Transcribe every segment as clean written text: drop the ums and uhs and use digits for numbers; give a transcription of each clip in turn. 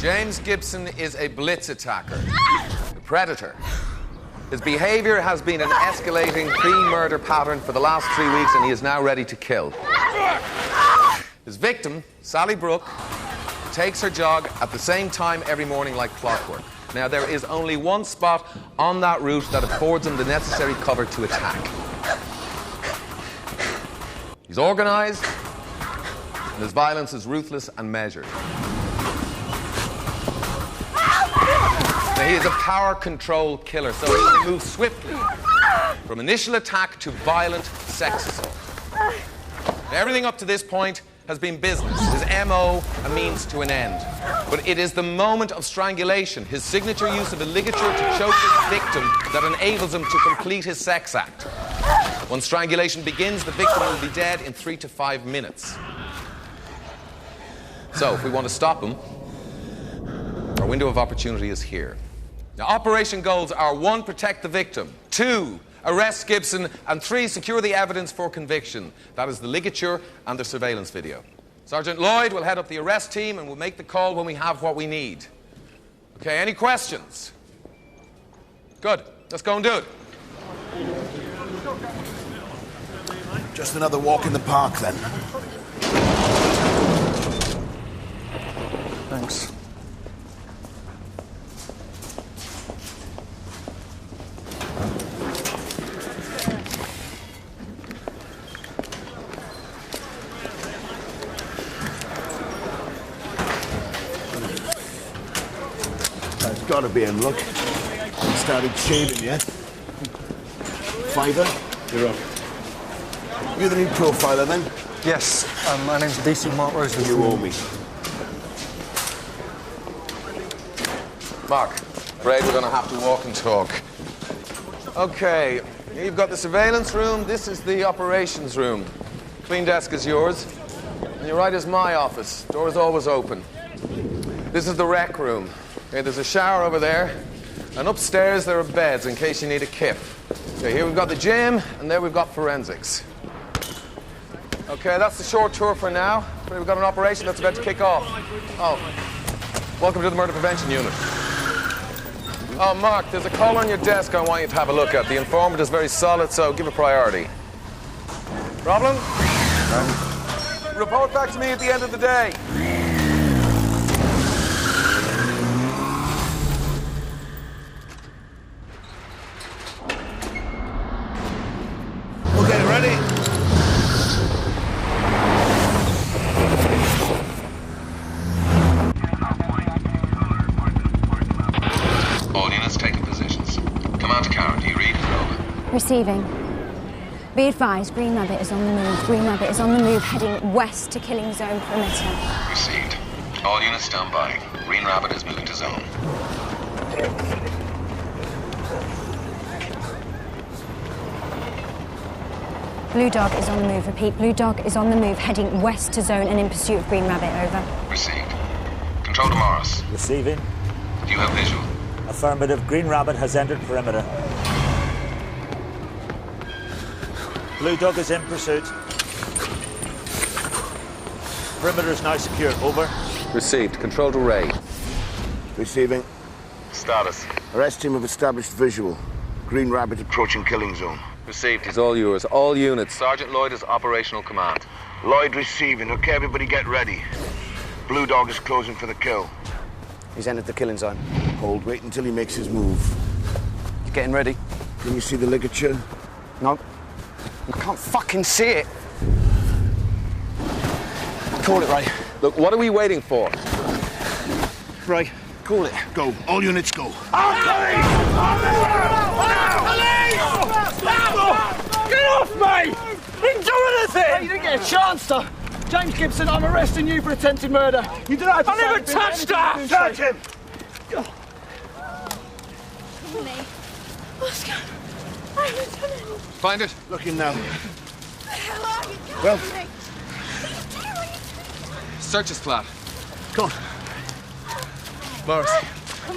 James Gibson is a blitz attacker, a predator. His behavior has been an escalating pre-murder pattern for the last 3 weeks, and he is now ready to kill. His victim, Sally Brooke, takes her jog at the same time every morning like clockwork. Now, there is only one spot on that route that affords him the necessary cover to attack. He's organised, and his violence is ruthless and measured. Now, he is a power control killer, so he will move swiftly from initial attack to violent sex assault. Now, everything up to this point has been business, his MO, a means to an end. But it is the moment of strangulation, his signature use of a ligature to choke his victim, that enables him to complete his sex act. When strangulation begins, the victim will be dead in 3 to 5 minutes. So, if we want to stop him, our window of opportunity is here. Now, operation goals are: 1, protect the victim; 2, arrest Gibson; and 3, secure the evidence for conviction. That is the ligature and the surveillance video. Sergeant Lloyd will head up the arrest team and will make the call when we have what we need. Okay, any questions? Good. Let's go and do it. Just another walk in the park, then. Thanks. It's got to be him, look. He started shaving yet. Fiver? You're up. You're the new profiler, then? Yes, my name's DC Mark Rosewood. You owe me. Mark, afraid we're going to have to walk and talk. Okay, you've got the surveillance room. This is the operations room. Clean desk is yours. And your right is my office. Door is always open. This is the rec room. Okay, there's a shower over there. And upstairs there are beds in case you need a kip. Okay, here we've got the gym, and there we've got forensics. Okay, that's the short tour for now. We've got an operation that's about to kick off. Oh, welcome to the Murder Prevention Unit. Oh, Mark, there's a call on your desk I want you to have a look at. The informant is very solid, so give it priority. Problem? Report back to me at the end of the day. Okay, ready? All units taking positions. Commander Karen, do you read? Over. Receiving. Be advised, Green Rabbit is on the move. Green Rabbit is on the move, heading west to killing zone perimeter. Received. All units stand by. Green Rabbit is moving to zone. Blue Dog is on the move. Repeat, Blue Dog is on the move, heading west to zone and in pursuit of Green Rabbit. Over. Received. Control to Morris. Receiving. Do you have visual? Affirmative. Green Rabbit has entered perimeter. Blue Dog is in pursuit. Perimeter is now secure. Over. Received. Control to Ray. Receiving. Status. Arrest team have established visual. Green Rabbit approaching killing zone. Received. He's all yours. All units. Sergeant Lloyd is operational command. Lloyd receiving. Okay, everybody get ready. Blue Dog is closing for the kill. He's entered the killing zone. Hold. Wait until he makes his move. He's getting ready. Can you see the ligature? No. I can't fucking see it. Call it, Ray. Look, what are we waiting for? Ray, call it. Go. All units go. Get off me! Didn't do anything! You didn't get a chance to. James Gibson, I'm arresting you for attempted murder. You did not. I never touched her! Touch him! Oscar, I haven't done anything. Find it. Looking now. The hell are you doing? Well. What are you doing? Search his flat. Come on. Morris,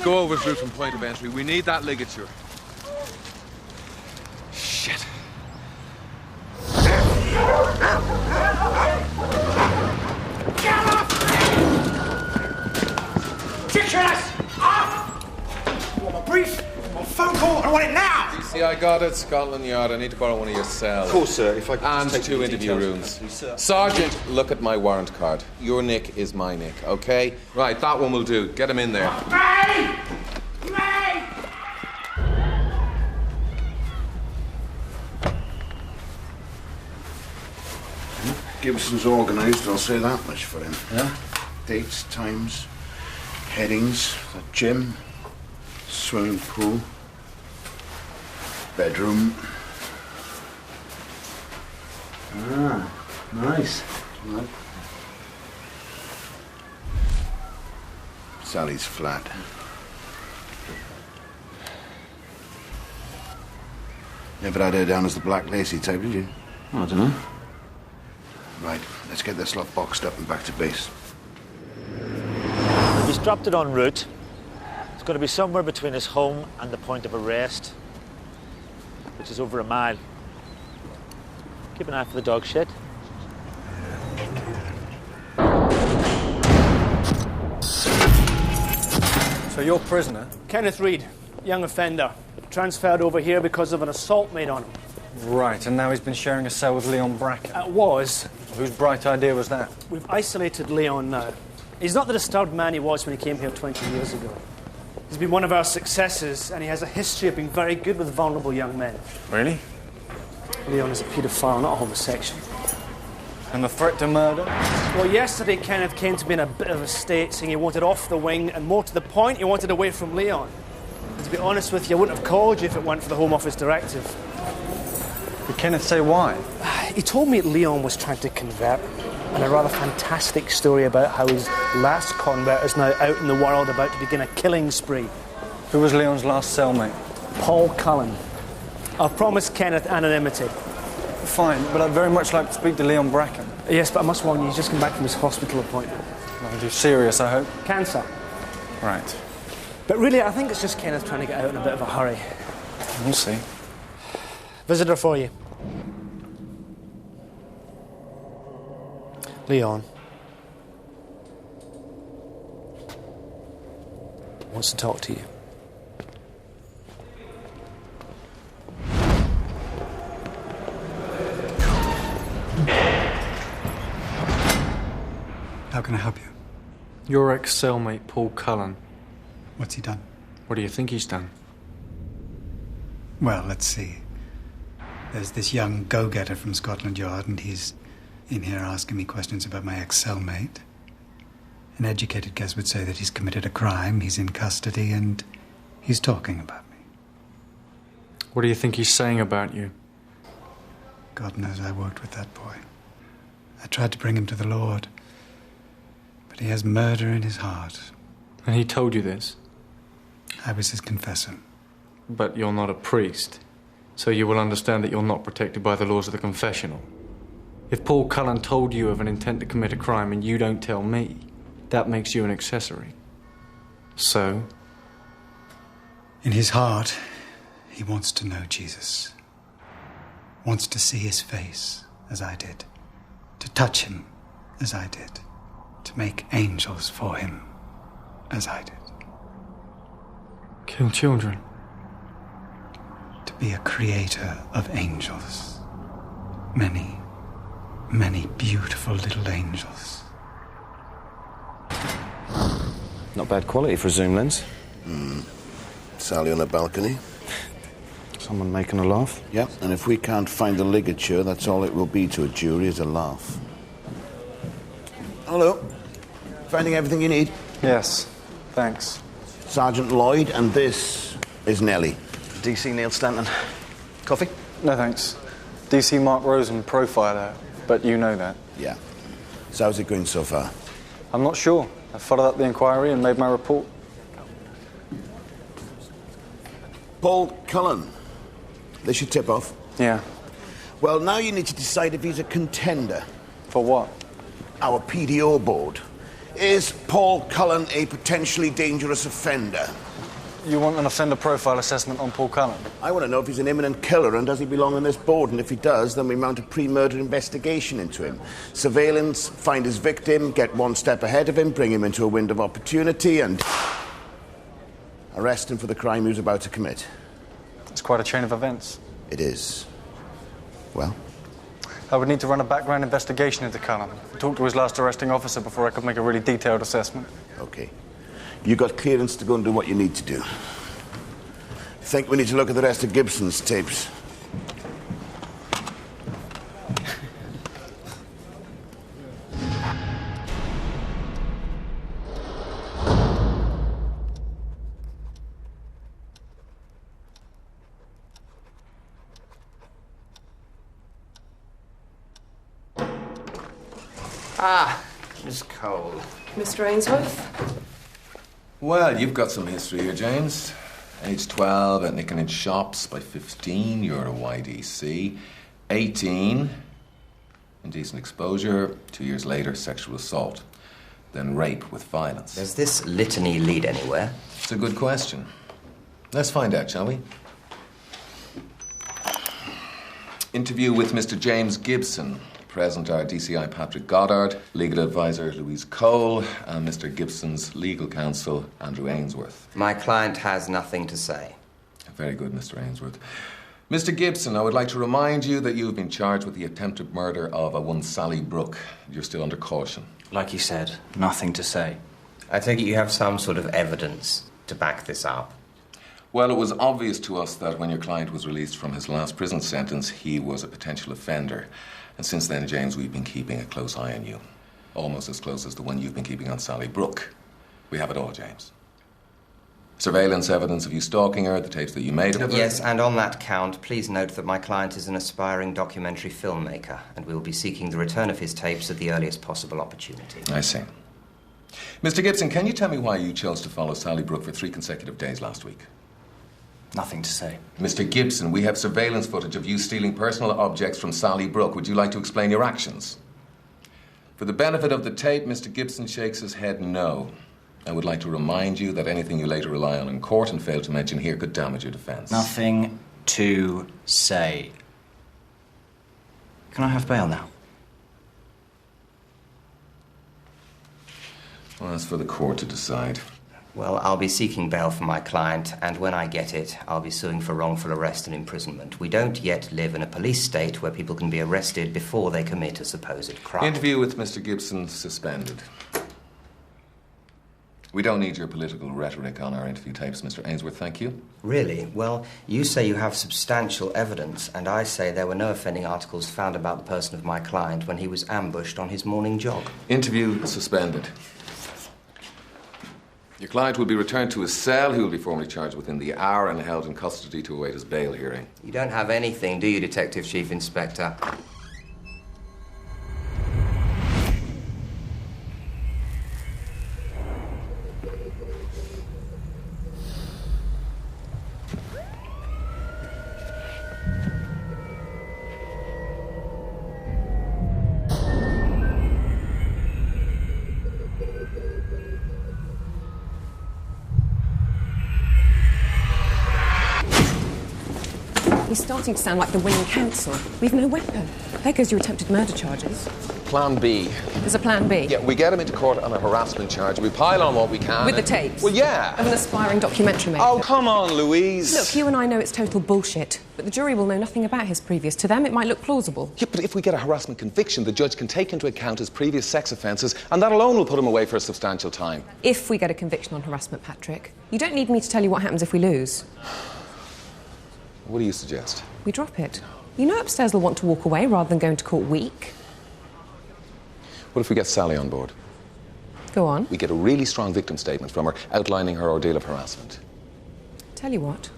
go over his route from point of entry. We need that ligature. Shit. Get Get your ass up! I want my brief, I want a phone call, I want it now! See, I got it, Scotland Yard. I need to borrow one of your cells. Of course, sir. If I could And just take 2 the interview details, rooms. please, sir. Sergeant, look at my warrant card. Your nick is my nick, okay? Right, that one will do. Get him in there. May! May! Gibson's organised, I'll say that much for him. Yeah? Dates, times, headings, the gym, swimming pool, bedroom. Ah, nice. Sally's flat. Never had her down as the Black Lacy type, did you? I don't know. Right, let's get this lot boxed up and back to base. If he's dropped it en route, it's going to be somewhere between his home and the point of arrest, which is over a mile. Keep an eye for the dog shed. So you're prisoner? Kenneth Reed, young offender. Transferred over here because of an assault made on him. Right, and now he's been sharing a cell with Leon Bracken. Whose bright idea was that? We've isolated Leon now. He's not the disturbed man he was when he came here 20 years ago. He's been one of our successes, and he has a history of being very good with vulnerable young men. Really? Leon is a paedophile, not a homosexual. And the threat to murder? Well, yesterday Kenneth came to me in a bit of a state, saying he wanted off the wing, and more to the point, he wanted away from Leon. And to be honest with you, I wouldn't have called you if it weren't for the Home Office directive. Did Kenneth say why? He told me Leon was trying to convert him, and a rather fantastic story about how his last convert is now out in the world about to begin a killing spree. Who was Leon's last cellmate? Paul Cullen. I've promised Kenneth anonymity. Fine, but I'd very much like to speak to Leon Bracken. Yes, but I must warn you, he's just come back from his hospital appointment. Well, you're serious, I hope. Cancer. Right. But really, I think it's just Kenneth trying to get out in a bit of a hurry. We'll see. Visitor for you. Leon. Wants to talk to you. How can I help you? Your ex-cellmate, Paul Cullen. What's he done? What do you think he's done? Well, let's see. There's this young go-getter from Scotland Yard, and he's in here asking me questions about my ex-cellmate. An educated guess would say that he's committed a crime, he's in custody, and he's talking about me. What do you think he's saying about you? God knows I worked with that boy. I tried to bring him to the Lord, but he has murder in his heart. And he told you this? I was his confessor. But you're not a priest, so you will understand that you're not protected by the laws of the confessional. If Paul Cullen told you of an intent to commit a crime and you don't tell me, that makes you an accessory. So? In his heart, he wants to know Jesus. Wants to see his face, as I did. To touch him, as I did. To make angels for him, as I did. Kill children? To be a creator of angels. Many, many beautiful little angels. Not bad quality for a zoom lens. Sally on the balcony. Someone making a laugh. Yep, and if we can't find the ligature, that's all it will be to a jury, is a laugh. Hello. Finding everything you need? Yes, thanks. Sergeant Lloyd, and this is Nellie. DC Neil Stanton. Coffee? No thanks. DC Mark Rosen profiler, but you know that. Yeah. So how's it going so far? I'm not sure. I followed up the inquiry and made my report. Paul Cullen. This your tip-off? Yeah. Well, now you need to decide if he's a contender. For what? Our PDO board. Is Paul Cullen a potentially dangerous offender? You want an offender profile assessment on Paul Cullen? I want to know if he's an imminent killer and does he belong on this board, and if he does, then we mount a pre-murder investigation into him. Surveillance, find his victim, get one step ahead of him, bring him into a window of opportunity, and Arrest him for the crime he was about to commit. It's quite a chain of events. It is. Well? I would need to run a background investigation into Cullen. Talk to his last arresting officer before I could make a really detailed assessment. Okay. You got clearance to go and do what you need to do. Think we need to look at the rest of Gibson's tapes. Ah, Miss Cole. Mr. Ainsworth? Well, you've got some history here, James. Age 12 at nicking in shops. By 15, you're a YDC. 18, indecent exposure. 2 years later, sexual assault. Then rape with violence. Does this litany lead anywhere? It's a good question. Let's find out, shall we? Interview with Mr. James Gibson. Present are DCI Patrick Goddard, legal advisor Louise Cole, and Mr. Gibson's legal counsel, Andrew Ainsworth. My client has nothing to say. Very good, Mr. Ainsworth. Mr. Gibson, I would like to remind you that you have been charged with the attempted murder of a one Sally Brooke. You're still under caution. Like you said, nothing to say. I take it you have some sort of evidence to back this up. Well, it was obvious to us that when your client was released from his last prison sentence, he was a potential offender. And since then, James, we've been keeping a close eye on you. Almost as close as the one you've been keeping on Sally Brooke. We have it all, James. Surveillance evidence of you stalking her, the tapes that you made of her. Yes, and on that count, please note that my client is an aspiring documentary filmmaker, and we will be seeking the return of his tapes at the earliest possible opportunity. I see. Mr. Gibson, can you tell me why you chose to follow Sally Brooke for 3 consecutive days last week? Nothing to say. Mr. Gibson, we have surveillance footage of you stealing personal objects from Sally Brooke. Would you like to explain your actions? For the benefit of the tape, Mr. Gibson shakes his head no. I would like to remind you that anything you later rely on in court and fail to mention here could damage your defense. Nothing to say. Can I have bail now? Well, that's for the court to decide. Well, I'll be seeking bail for my client, and when I get it, I'll be suing for wrongful arrest and imprisonment. We don't yet live in a police state where people can be arrested before they commit a supposed crime. Interview with Mr. Gibson suspended. We don't need your political rhetoric on our interview tapes, Mr. Ainsworth, thank you. Really? Well, you say you have substantial evidence, and I say there were no offending articles found about the person of my client when he was ambushed on his morning jog. Interview suspended. Your client will be returned to his cell. He will be formally charged within the hour and held in custody to await his bail hearing. You don't have anything, do you, Detective Chief Inspector? He's starting to sound like the winning counsel. We've no weapon. There goes your attempted murder charges. Plan B. There's a plan B? Yeah, we get him into court on a harassment charge. We pile on what we can. With the tapes? Well, yeah. Of an aspiring documentary maker? Oh, come on, Louise. Look, you and I know it's total bullshit, but the jury will know nothing about his previous. To them, it might look plausible. Yeah, but if we get a harassment conviction, the judge can take into account his previous sex offences, and that alone will put him away for a substantial time. If we get a conviction on harassment, Patrick. You don't need me to tell you what happens if we lose. What do you suggest? We drop it. You know upstairs will want to walk away rather than go into court weak. What if we get Sally on board? Go on. We get a really strong victim statement from her outlining her ordeal of harassment. Tell you what.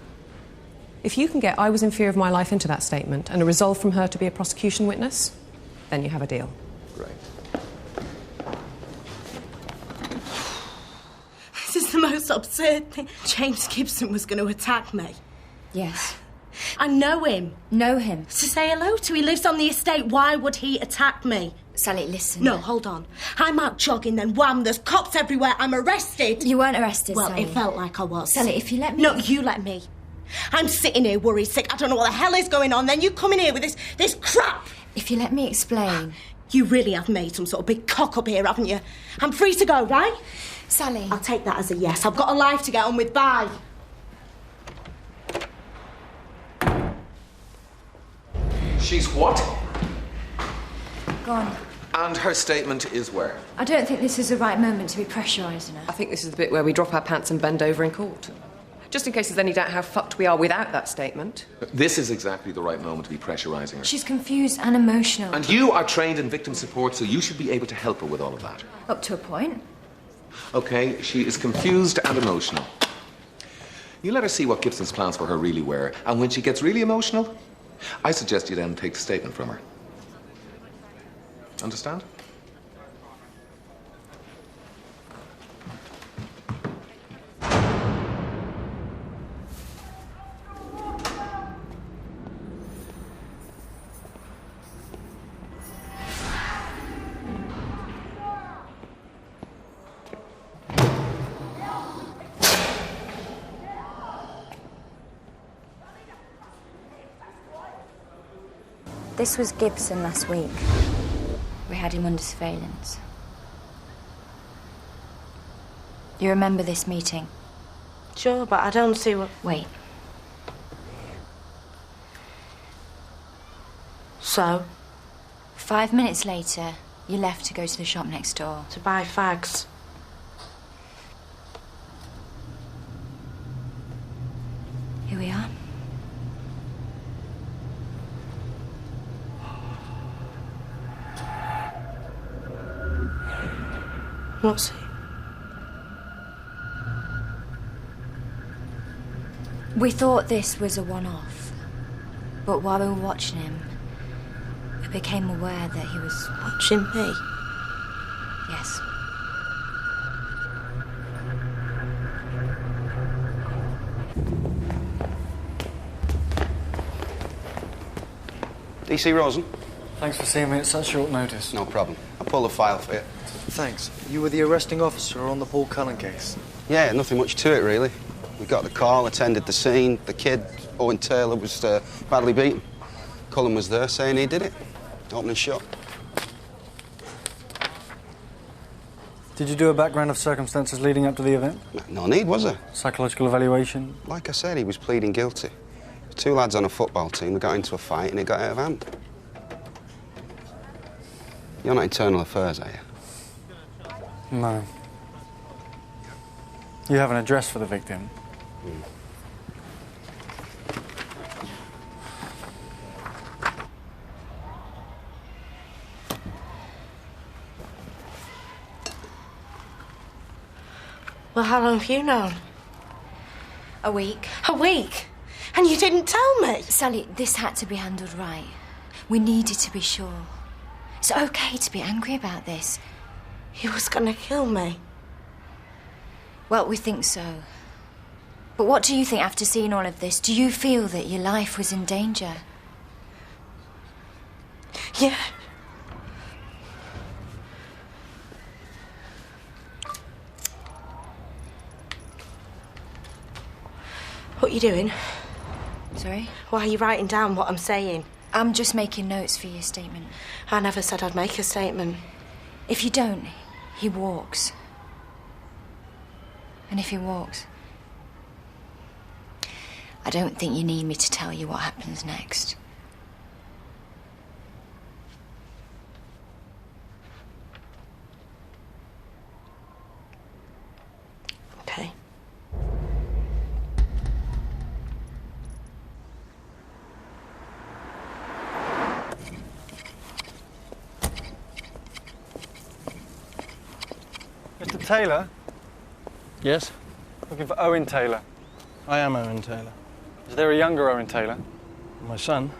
If you can get "I was in fear of my life" into that statement and a resolve from her to be a prosecution witness, then you have a deal. Great. This is the most absurd thing. James Gibson was going to attack me. Yes. I know him. Know him? To say hello to. He lives on the estate. Why would he attack me? Sally, listen. No, hold on. I'm out jogging, then wham, there's cops everywhere. I'm arrested. You weren't arrested, well, Sally. It felt like I was. Sally, if you let me... No, you let me. I'm sitting here worried sick. I don't know what the hell is going on. Then you come in here with this crap. If you let me explain... You really have made some sort of big cock up here, haven't you? I'm free to go, right? Sally... I'll take that as a yes. I've got a life to get on with. Bye. She's what? Gone. And her statement is where? I don't think this is the right moment to be pressurising her. I think this is the bit where we drop our pants and bend over in court. Just in case there's any doubt how fucked we are without that statement. This is exactly the right moment to be pressurising her. She's confused and emotional. And you are trained in victim support, so you should be able to help her with all of that. Up to a point. Okay, she is confused and emotional. You let her see what Gibson's plans for her really were, and when she gets really emotional, I suggest you then take the statement from her. Understand? This was Gibson last week. We had him under surveillance. You remember this meeting? Sure, but I don't see what... Wait. So? 5 minutes later, you left to go to the shop next door. To buy fags. Here we are. What's it? We thought this was a one-off, but while we were watching him, we became aware that he was... Watching me? Yes. DC Rosen? Thanks for seeing me at such short notice. No problem. I'll pull the file for you. Thanks. You were the arresting officer on the Paul Cullen case? Yeah, nothing much to it, really. We got the call, attended the scene. The kid, Owen Taylor, was badly beaten. Cullen was there saying he did it. Open and shut. Did you do a background of circumstances leading up to the event? No need, was there? Psychological evaluation? Like I said, he was pleading guilty. Two lads on a football team, they got into a fight and it got out of hand. You're not internal affairs, are you? No. You have an address for the victim? Well, how long have you known? A week. A week? And you didn't tell me? Sally, this had to be handled right. We needed to be sure. It's okay to be angry about this. He was gonna kill me. Well, we think so. But what do you think after seeing all of this? Do you feel that your life was in danger? Yeah. What are you doing? Sorry? Why are you writing down what I'm saying? I'm just making notes for your statement. I never said I'd make a statement. If you don't, he walks. And if he walks, I don't think you need me to tell you what happens next. Okay. Mr. Taylor? Yes? Looking for Owen Taylor. I am Owen Taylor. Is there a younger Owen Taylor? My son.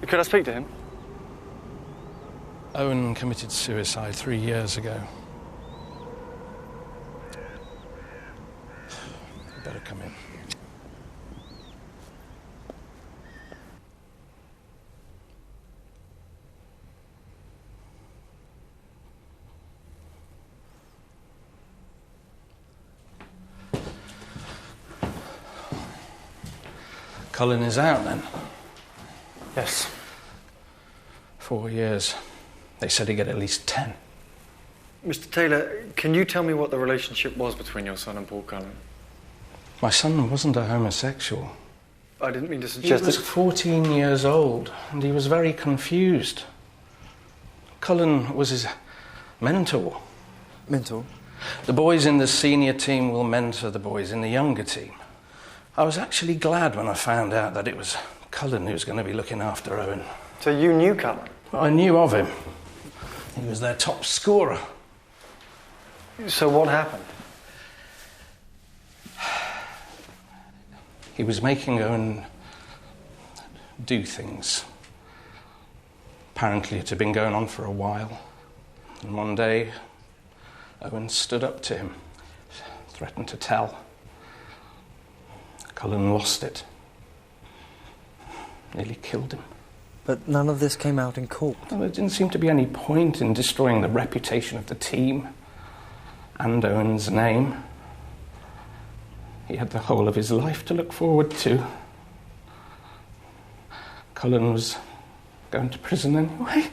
Could I speak to him? Owen committed suicide 3 years ago. You better come in. Cullen is out then? Yes. 4 years. They said he'd get at least 10. Mr. Taylor, can you tell me what the relationship was between your son and Paul Cullen? My son wasn't a homosexual. I didn't mean to suggest... He was 14 years old, and he was very confused. Cullen was his mentor. Mentor? The boys in the senior team will mentor the boys in the younger team. I was actually glad when I found out that it was Cullen who was going to be looking after Owen. So you knew Cullen? I knew of him. He was their top scorer. So what happened? He was making Owen do things. Apparently it had been going on for a while. And one day, Owen stood up to him, threatened to tell. Cullen lost it. Nearly killed him. But none of this came out in court. Well, there didn't seem to be any point in destroying the reputation of the team and Owen's name. He had the whole of his life to look forward to. Cullen was going to prison anyway.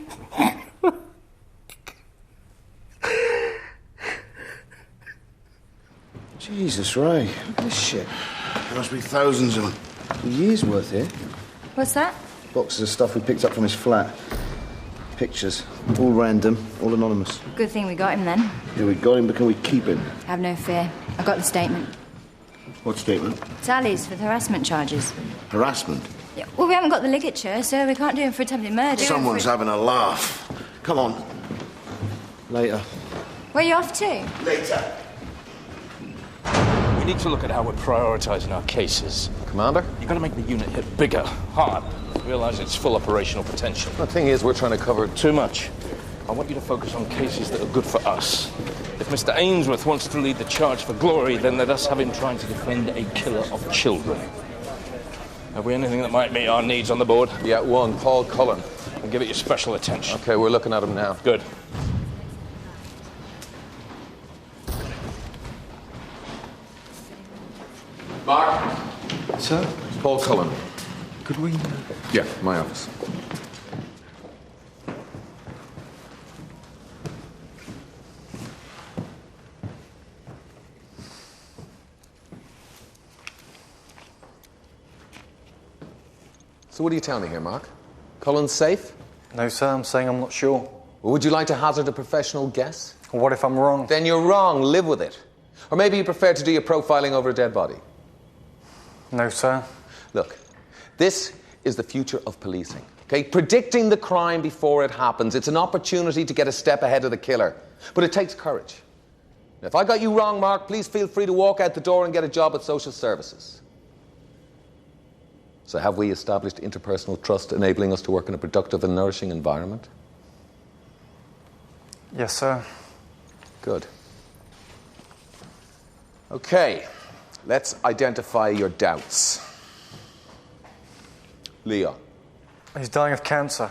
Jesus, Ray. Look at this shit. There must be thousands of them. A year's worth here. What's that? Boxes of stuff we picked up from his flat. Pictures. All random, all anonymous. Good thing we got him then. Yeah, we got him, but can we keep him? Have no fear. I got the statement. What statement? Sally's for the harassment charges. Harassment? Yeah, well, we haven't got the ligature, so we can't do him for attempted murder. Someone's having a laugh. Come on. Later. Where are you off to? Later. We need to look at how we're prioritising our cases. Commander? You've got to make the unit hit bigger, hard. Realise its full operational potential. The thing is, we're trying to cover... Too much. I want you to focus on cases that are good for us. If Mr. Ainsworth wants to lead the charge for glory, then let us have him trying to defend a killer of children. Have we anything that might meet our needs on the board? Yeah, one, Paul Cullen. And give it your special attention. Okay, we're looking at him now. Good. Mark? Sir? It's Paul Cullen. Could we... Yeah, my office. So what are you telling me here, Mark? Cullen's safe? No, sir, I'm saying I'm not sure. Well, would you like to hazard a professional guess? What if I'm wrong? Then you're wrong. Live with it. Or maybe you prefer to do your profiling over a dead body. No, sir. Look, this is the future of policing. Okay, predicting the crime before it happens. It's an opportunity to get a step ahead of the killer. But it takes courage. Now, if I got you wrong, Mark, please feel free to walk out the door and get a job at social services. So have we established interpersonal trust enabling us to work in a productive and nourishing environment? Yes, sir. Good. Okay, let's identify your doubts. Leo. He's dying of cancer.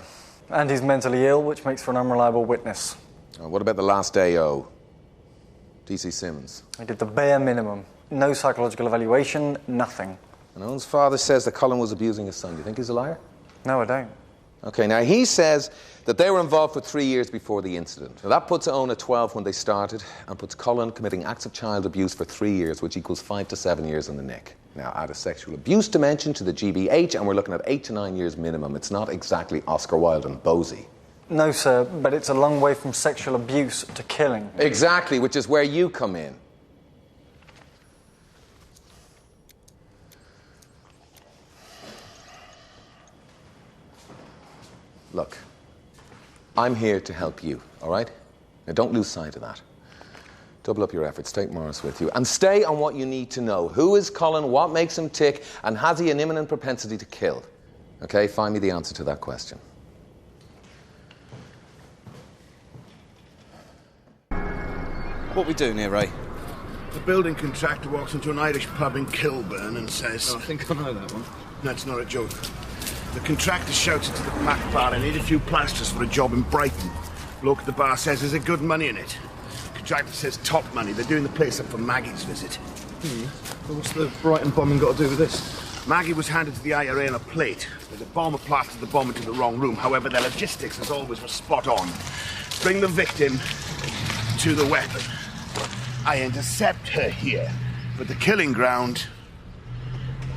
And he's mentally ill, which makes for an unreliable witness. What about the last AO? DC Simmons. He did the bare minimum. No psychological evaluation, nothing. And Owen's father says that Cullen was abusing his son. Do you think he's a liar? No, I don't. Okay, now he says that they were involved for 3 years before the incident. Now that puts Owen at 12 when they started and puts Cullen committing acts of child abuse for 3 years, which equals 5 to 7 years in the nick. Now add a sexual abuse dimension to the GBH and we're looking at 8 to 9 years minimum. It's not exactly Oscar Wilde and Bosie. No, sir, but it's a long way from sexual abuse to killing. Exactly, which is where you come in. Look, I'm here to help you, all right? Now, don't lose sight of that. Double up your efforts, take Morris with you, and stay on what you need to know. Who is Cullen, what makes him tick, and has he an imminent propensity to kill? Okay, find me the answer to that question. What we doing here, Ray? The building contractor walks into an Irish pub in Kilburn and says... I think I know that one. That's not a joke. The contractor shouts into the pack bar, I need a few plasters for a job in Brighton. Bloke at the bar says there's a good money in it. Contractor says top money. They're doing the place up for Maggie's visit. Well, what's the Brighton bombing got to do with this? Maggie was handed to the IRA on a plate. The bomber plastered the bomb into the wrong room. However, their logistics, as always, was spot on. Bring the victim to the weapon. I intercept her here, but the killing ground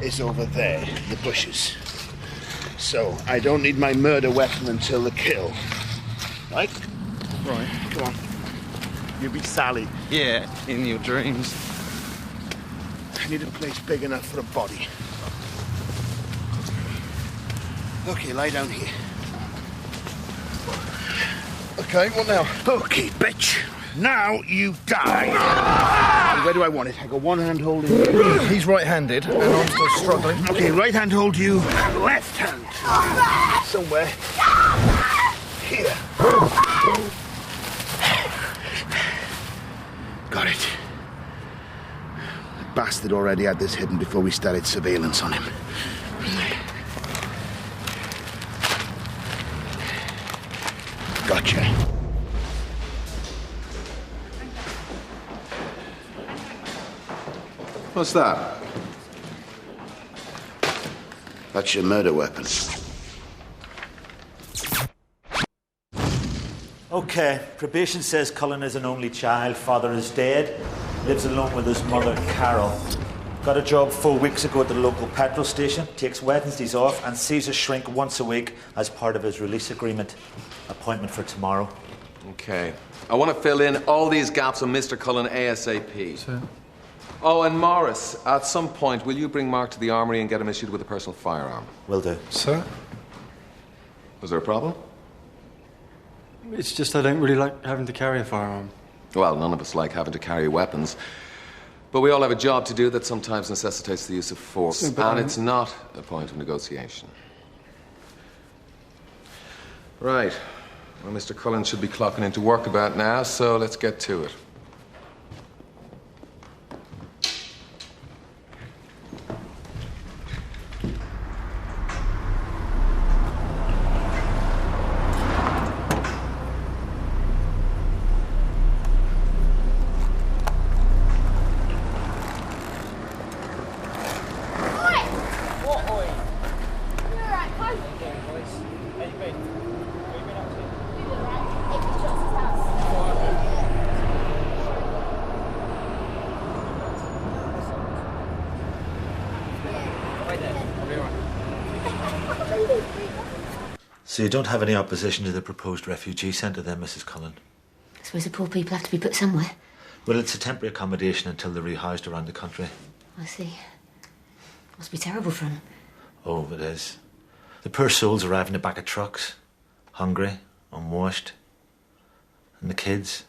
is over there, in the bushes. So, I don't need my murder weapon until the kill. Right? Right. Come on. You be Sally. Yeah, in your dreams. I need a place big enough for a body. Okay, lie down here. Okay, what now? Okay, bitch. Now you die. Where do I want it? I got one hand holding you. He's right-handed, and I'm still struggling. Okay, right hand hold you, left hand. Somewhere. Here. Got it. The bastard already had this hidden before we started surveillance on him. Gotcha. What's that? That's your murder weapon. Okay, probation says Cullen is an only child, father is dead, lives alone with his mother, Carol. Got a job 4 weeks ago at the local petrol station, takes Wednesdays off and sees a shrink once a week as part of his release agreement. Appointment for tomorrow. Okay. I want to fill in all these gaps on Mr. Cullen ASAP. Sir? Oh, and Morris, at some point, will you bring Mark to the armory and get him issued with a personal firearm? Will do. Sir? Was there a problem? It's just I don't really like having to carry a firearm. Well, none of us like having to carry weapons. But we all have a job to do that sometimes necessitates the use of force. And it's not a point of negotiation. Right. Well, Mr. Cullen should be clocking into work about now, so let's get to it. So you don't have any opposition to the proposed refugee centre then, Mrs. Cullen? I suppose the poor people have to be put somewhere. Well, it's a temporary accommodation until they're rehoused around the country. I see. Must be terrible for them. Oh, it is. The poor souls arrive in the back of trucks, hungry, unwashed. And the kids.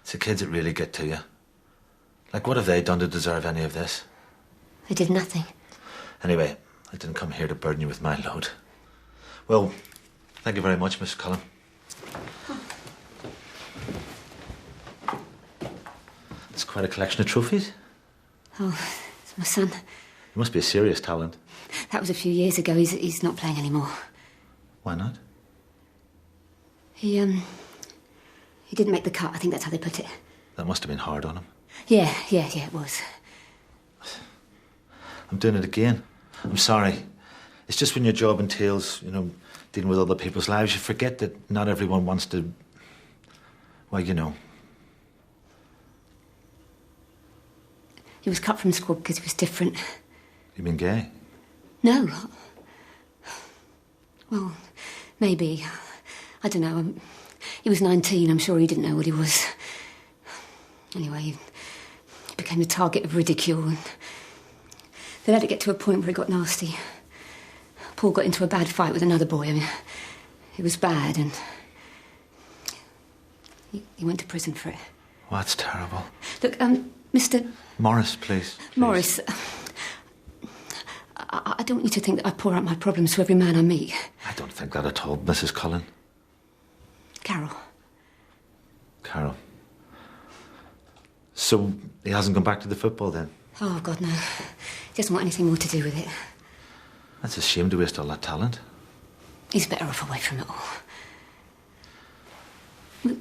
It's the kids that really get to you. Like, what have they done to deserve any of this? They did nothing. Anyway, I didn't come here to burden you with my load. Well, thank you very much, Miss Cullen. It's quite a collection of trophies. Oh, it's my son. He must be a serious talent. That was a few years ago. He's not playing anymore. Why not? He didn't make the cut. I think that's how they put it. That must have been hard on him. Yeah, it was. I'm doing it again. I'm sorry. It's just when your job entails, dealing with other people's lives, you forget that not everyone wants to... Well, you know. He was cut from school because he was different. You mean gay? No. Well, maybe. I don't know. He was 19. I'm sure he didn't know what he was. Anyway, he became the target of ridicule. And they let it get to a point where it got nasty. Paul got into a bad fight with another boy. I mean, it was bad, and he went to prison for it. Well, that's terrible. Look, Mr. Morris, please. Morris, I don't want you to think that I pour out my problems to every man I meet. I don't think that at all, Mrs. Cullen. Carol. Carol. So he hasn't gone back to the football then? Oh, God, no. He doesn't want anything more to do with it. That's a shame to waste all that talent. He's better off away from it all.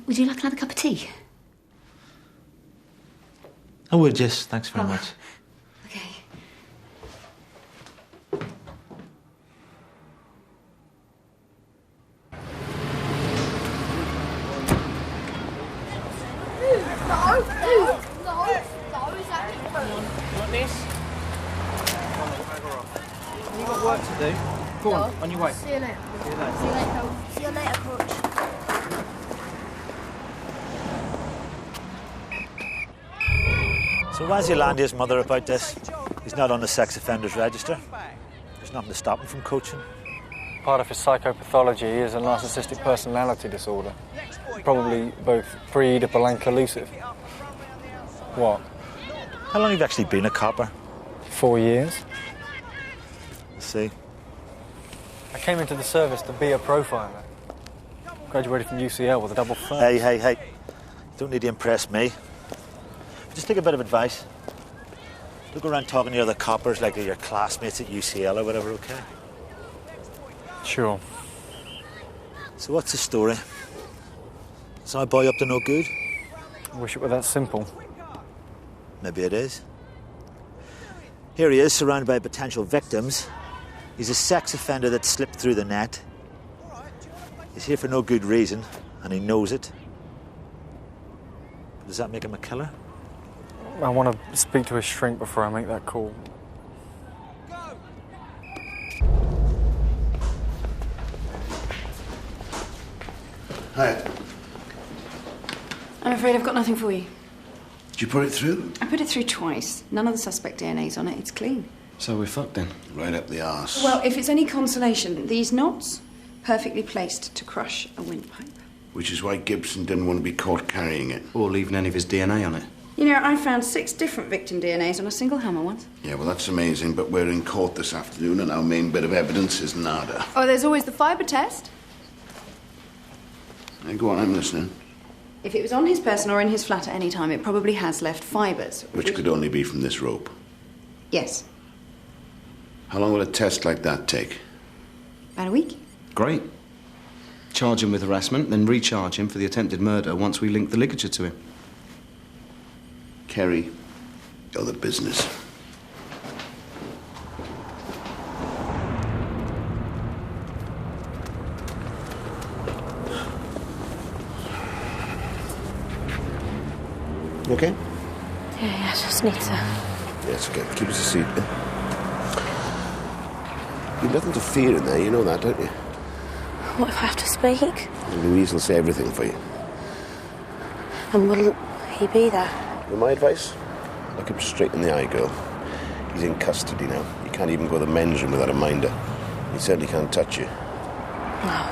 Would you like another cup of tea? I would, yes. Thanks very much. Okay. Want this? work to do. Go on your way. See you later. See you later. See you later. See you later, Coach. So why's Yolandia's mother about this? He's not on the sex offenders register. There's nothing to stop him from coaching. Part of his psychopathology is a narcissistic personality disorder. Probably both pre-Oedipal and collusive. What? How long have you actually been a copper? 4 years. I see. I came into the service to be a profiler. Graduated from UCL with a double first. Hey. Don't need to impress me. Just take a bit of advice. Don't go around talking to other coppers like they're your classmates at UCL or whatever, okay? Sure. So what's the story? Is our boy up to no good? I wish it were that simple. Maybe it is. Here he is, surrounded by potential victims. He's a sex offender that slipped through the net. He's here for no good reason, and he knows it. Does that make him a killer? I want to speak to his shrink before I make that call. Hi. I'm afraid I've got nothing for you. Did you put it through? I put it through twice. None of the suspect DNA's on it. It's clean. So we're fucked then? Right up the arse. Well, if it's any consolation, these knots, perfectly placed to crush a windpipe. Which is why Gibson didn't want to be caught carrying it. Or leaving any of his DNA on it. You know, I found 6 different victim DNAs on a single hammer once. Yeah, well, that's amazing, but we're in court this afternoon and our main bit of evidence is nada. Oh, there's always the fibre test. Hey, go on, I'm listening. If it was on his person or in his flat at any time, it probably has left fibres. Which could only be from this rope. Yes. How long will a test like that take? About a week. Great. Charge him with harassment, then recharge him for the attempted murder once we link the ligature to him. Kerry, you're the business. You okay? Yeah, I just need to... Yeah, it's okay. Keep us a seat. You've nothing to fear in there, you know that, don't you? What if I have to speak? Louise will say everything for you. And will he be there? Well, my advice? Look him straight in the eye, girl. He's in custody now. You can't even go to the men's room without a minder. He certainly can't touch you. No.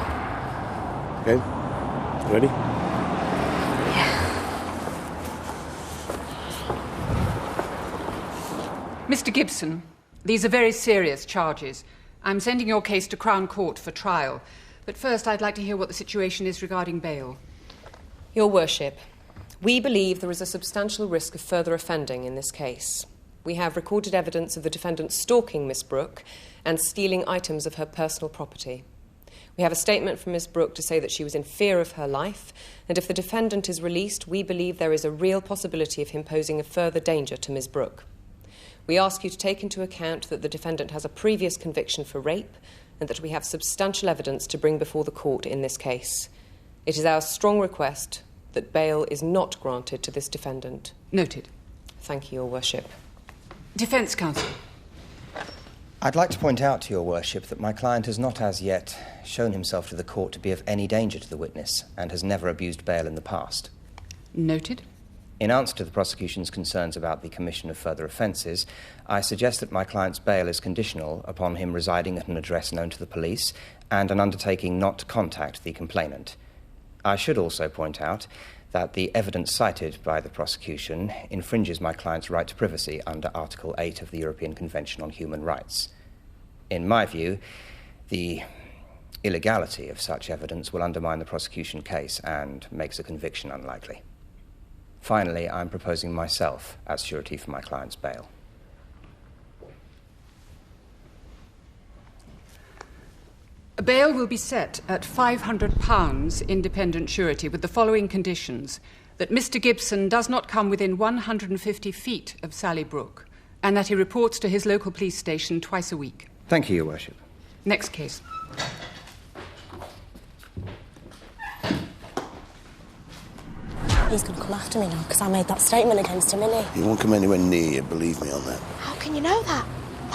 Okay? Ready? Mr. Gibson, these are very serious charges. I'm sending your case to Crown Court for trial. But first, I'd like to hear what the situation is regarding bail. Your Worship, we believe there is a substantial risk of further offending in this case. We have recorded evidence of the defendant stalking Miss Brooke and stealing items of her personal property. We have a statement from Miss Brooke to say that she was in fear of her life, and if the defendant is released, we believe there is a real possibility of him posing a further danger to Miss Brooke. We ask you to take into account that the defendant has a previous conviction for rape and that we have substantial evidence to bring before the court in this case. It is our strong request that bail is not granted to this defendant. Noted. Thank you, Your Worship. Defence Counsel. I'd like to point out to Your Worship that my client has not as yet shown himself to the court to be of any danger to the witness and has never abused bail in the past. Noted. In answer to the prosecution's concerns about the commission of further offences, I suggest that my client's bail is conditional upon him residing at an address known to the police and an undertaking not to contact the complainant. I should also point out that the evidence cited by the prosecution infringes my client's right to privacy under Article 8 of the European Convention on Human Rights. In my view, the illegality of such evidence will undermine the prosecution case and makes a conviction unlikely. Finally, I'm proposing myself as surety for my client's bail. A bail will be set at £500 independent surety with the following conditions: that Mr. Gibson does not come within 150 feet of Sally Brooke and that he reports to his local police station twice a week. Thank you, Your Worship. Next case. He's going to call after me now because I made that statement against him, isn't he? He won't come anywhere near you, believe me on that. How can you know that?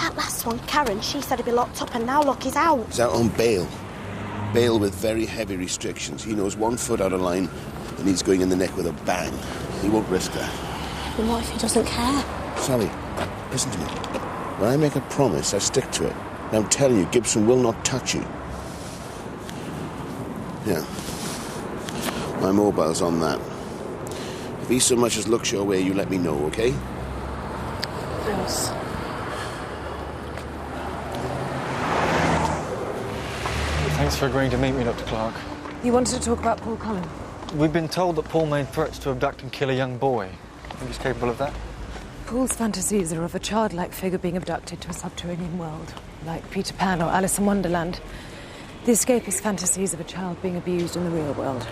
That last one, Karen, she said he'd be locked up and now look, he's out. He's out on bail. Bail with very heavy restrictions. He knows 1 foot out of line and he's going in the neck with a bang. He won't risk that. And what if he doesn't care? Sally, listen to me. When I make a promise, I stick to it. And I'm telling you, Gibson will not touch you. Yeah. My mobile's on that. If he so much as looks your way, you let me know, okay? Yes. Thanks for agreeing to meet me, Dr. Clark. You wanted to talk about Paul Cullen? We've been told that Paul made threats to abduct and kill a young boy. Think he's capable of that? Paul's fantasies are of a childlike figure being abducted to a subterranean world, like Peter Pan or Alice in Wonderland. The escapist fantasies of a child being abused in the real world.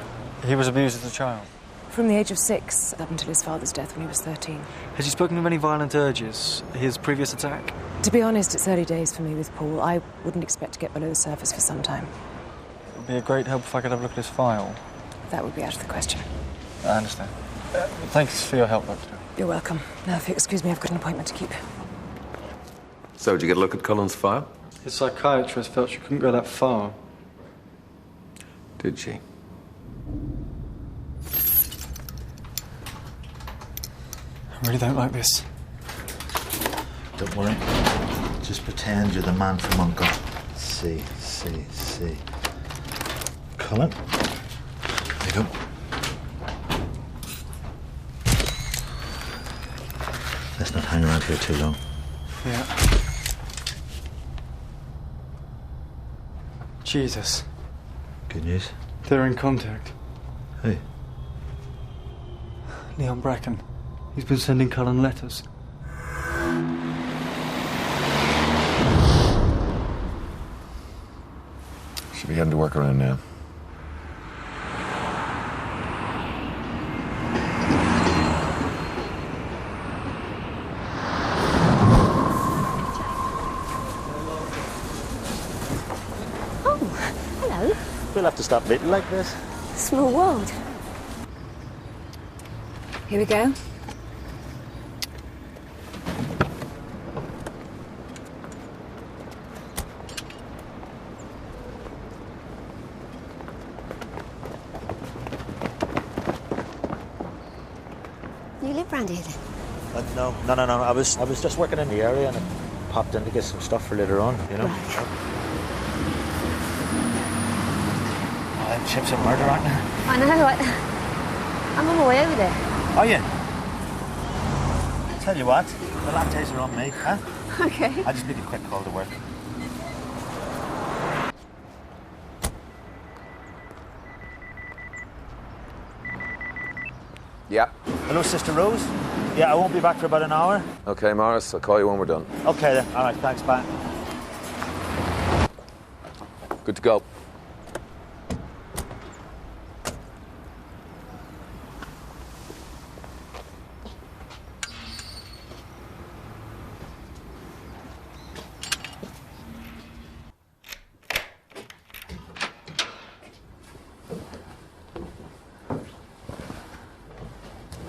He was abused as a child? From the age of 6 up until his father's death when he was 13. Has he spoken of any violent urges? His previous attack? To be honest, it's early days for me with Paul. I wouldn't expect to get below the surface for some time. It would be a great help if I could have a look at his file. That would be out of the question. I understand. Thanks for your help, Doctor. You're welcome. Now, if you excuse me, I've got an appointment to keep. So, did you get a look at Cullen's file? His psychiatrist felt she couldn't go that far. Did she? I really don't like this. Don't worry. Just pretend you're the man from Uncle. See. Cullen. There you go. Let's not hang around here too long. Yeah. Jesus. Good news? They're in contact. Hey. Leon Bracken. He's been sending Cullen letters. Should be heading to work around now. Hello. We'll have to stop meeting like this. Small world. Here we go. You live round here then? No. I was just working in the area and I popped in to get some stuff for later on, you know. Right. Oh, them chips of murder, aren't there? I know. I'm on my way over there. Are you? Tell you what, the lattes are on me, huh? Okay. I just need a quick call to work. Yeah. Hello, Sister Rose. Yeah, I won't be back for about an hour. Okay, Morris, I'll call you when we're done. Okay then. All right, thanks, bye. Good to go.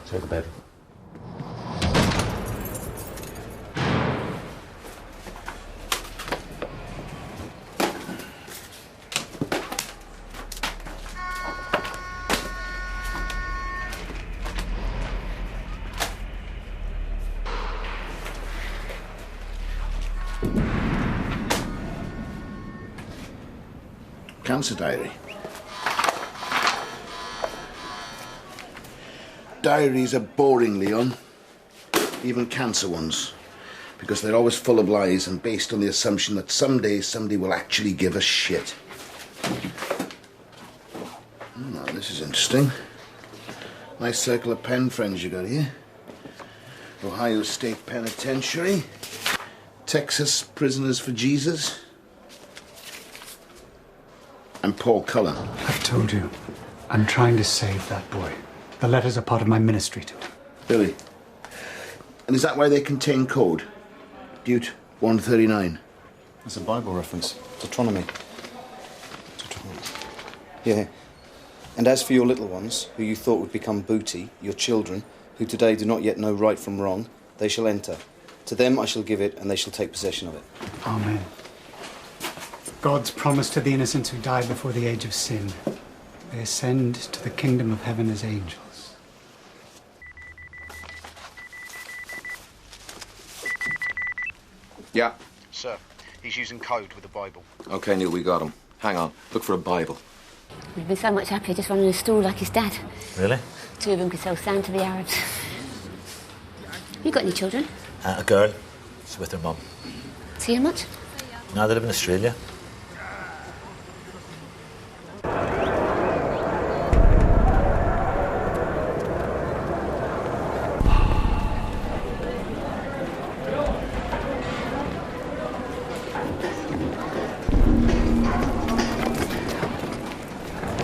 Take a bed. Cancer diary. Diaries are boring, Leon. Even cancer ones. Because they're always full of lies and based on the assumption that someday somebody will actually give a shit. Now, this is interesting. Nice circle of pen friends you got here. Ohio State Penitentiary. Texas Prisoners for Jesus. And Paul Cullen. I've told you, I'm trying to save that boy. The letters are part of my ministry to him. Really? And is that why they contain code? Deuteronomy 139. That's a Bible reference. Deuteronomy. Yeah. And as for your little ones, who you thought would become booty, your children, who today do not yet know right from wrong, they shall enter. To them I shall give it, and they shall take possession of it. Amen. God's promise to the innocents who died before the age of sin. They ascend to the kingdom of heaven as angels. Yeah. Sir, he's using code with the Bible. Okay, Neil, we got him. Hang on. Look for a Bible. He'd be so much happier just running a stall like his dad. Really? Two of them could sell sand to the Arabs. You got any children? A girl. She's with her mum. See her much? No, they live in Australia.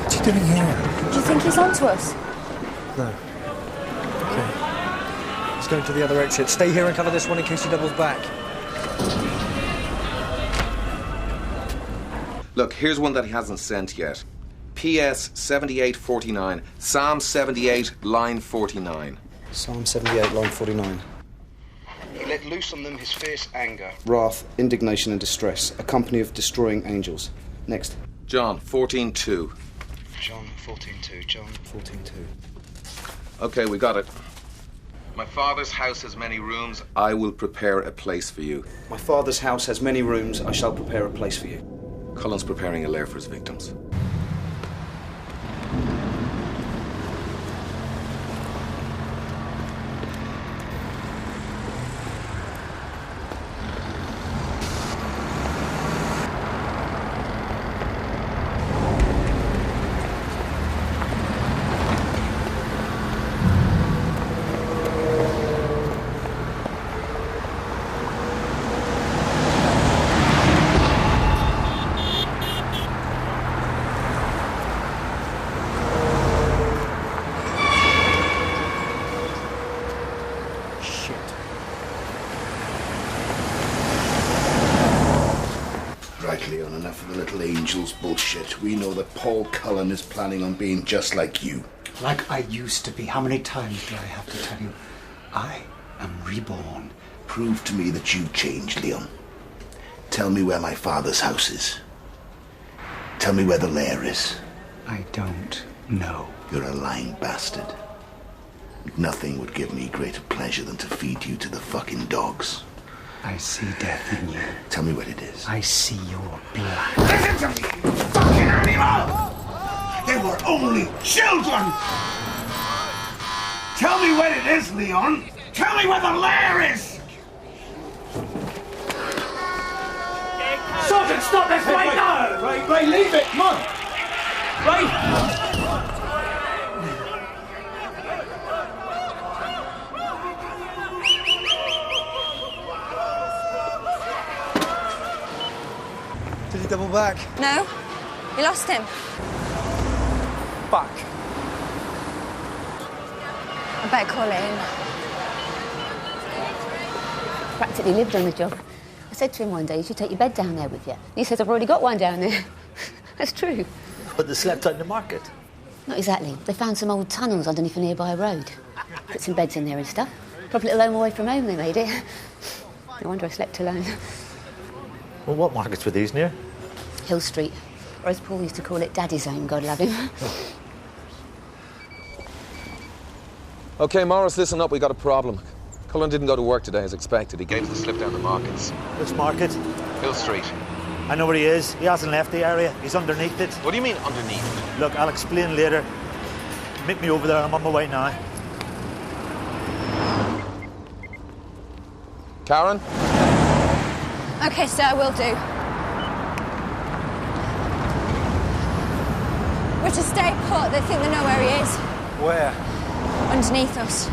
What's he doing here? Do you think he's on to us? No. Okay. He's going to the other exit. Stay here and cover this one in case he doubles back. Look, here's one that he hasn't sent yet. PS 7849, Psalm 78, line 49. Psalm 78, line 49. He let loose on them his fierce anger, wrath, indignation and distress, a company of destroying angels. Next. John 14:2. John 14:2, John 14:2. Okay, we got it. My father's house has many rooms. I will prepare a place for you. My father's house has many rooms. I shall prepare a place for you. Cullen's preparing a lair for his victims. Right, Leon, enough of the little angels bullshit. We know that Paul Cullen is planning on being just like you. Like I used to be. How many times do I have to tell you? I am reborn. Prove to me that you've changed, Leon. Tell me where my father's house is. Tell me where the lair is. I don't know. You're a lying bastard. Nothing would give me greater pleasure than to feed you to the fucking dogs. I see death in you. Tell me what it is. I see your blood. Listen to me, you fucking animal! They were only children! Tell me what it is, Leon! Tell me where the lair is! Sergeant, stop this right now! Ray, leave it! Come on! Ray! Did he double back? No. We lost him. Back. I better call it in. Practically lived on the job. I said to him one day, you should take your bed down there with you. And he says, I've already got one down there. That's true. But they slept out in the market. Not exactly. They found some old tunnels underneath a nearby road. Put some beds in there and stuff. Probably a little home away from home they made it. No wonder I slept alone. Well, what markets were these near? Hill Street. Or as Paul used to call it, Daddy's home, God love him. Okay, Morris, listen up. We got a problem. Cullen didn't go to work today as expected. He gave us the slip down the markets. Which market? Hill Street. I know where he is. He hasn't left the area. He's underneath it. What do you mean, underneath? Look, I'll explain later. Meet me over there. I'm on my way now. Karen? Okay, sir, will do. We're to stay put. They think they know where he is. Where? Underneath us.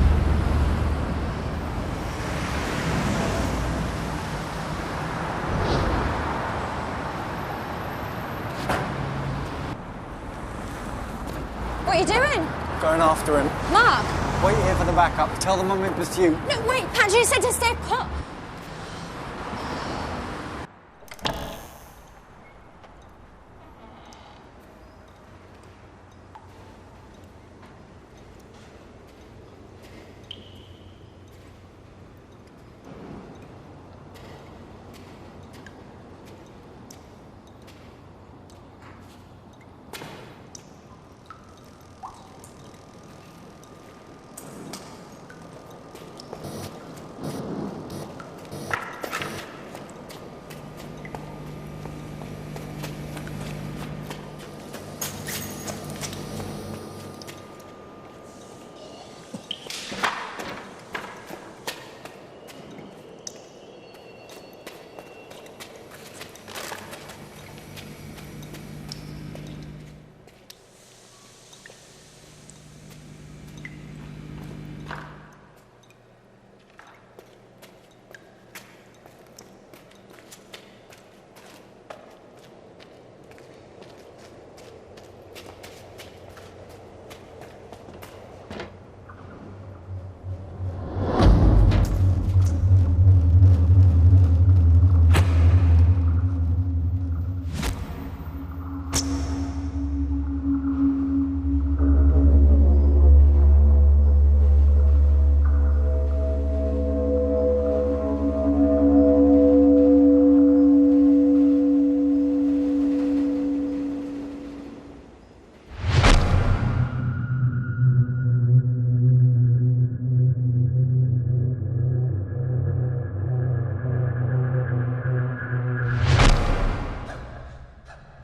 What are you doing? Going after him. Mark! Wait here for the backup. Tell them I'm in pursuit. No, wait, Patrick, you said to stay put.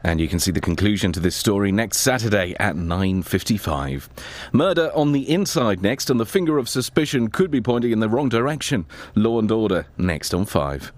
And you can see the conclusion to this story next Saturday at 9:55. Murder on the Inside next, and the finger of suspicion could be pointing in the wrong direction. Law and Order next on 5.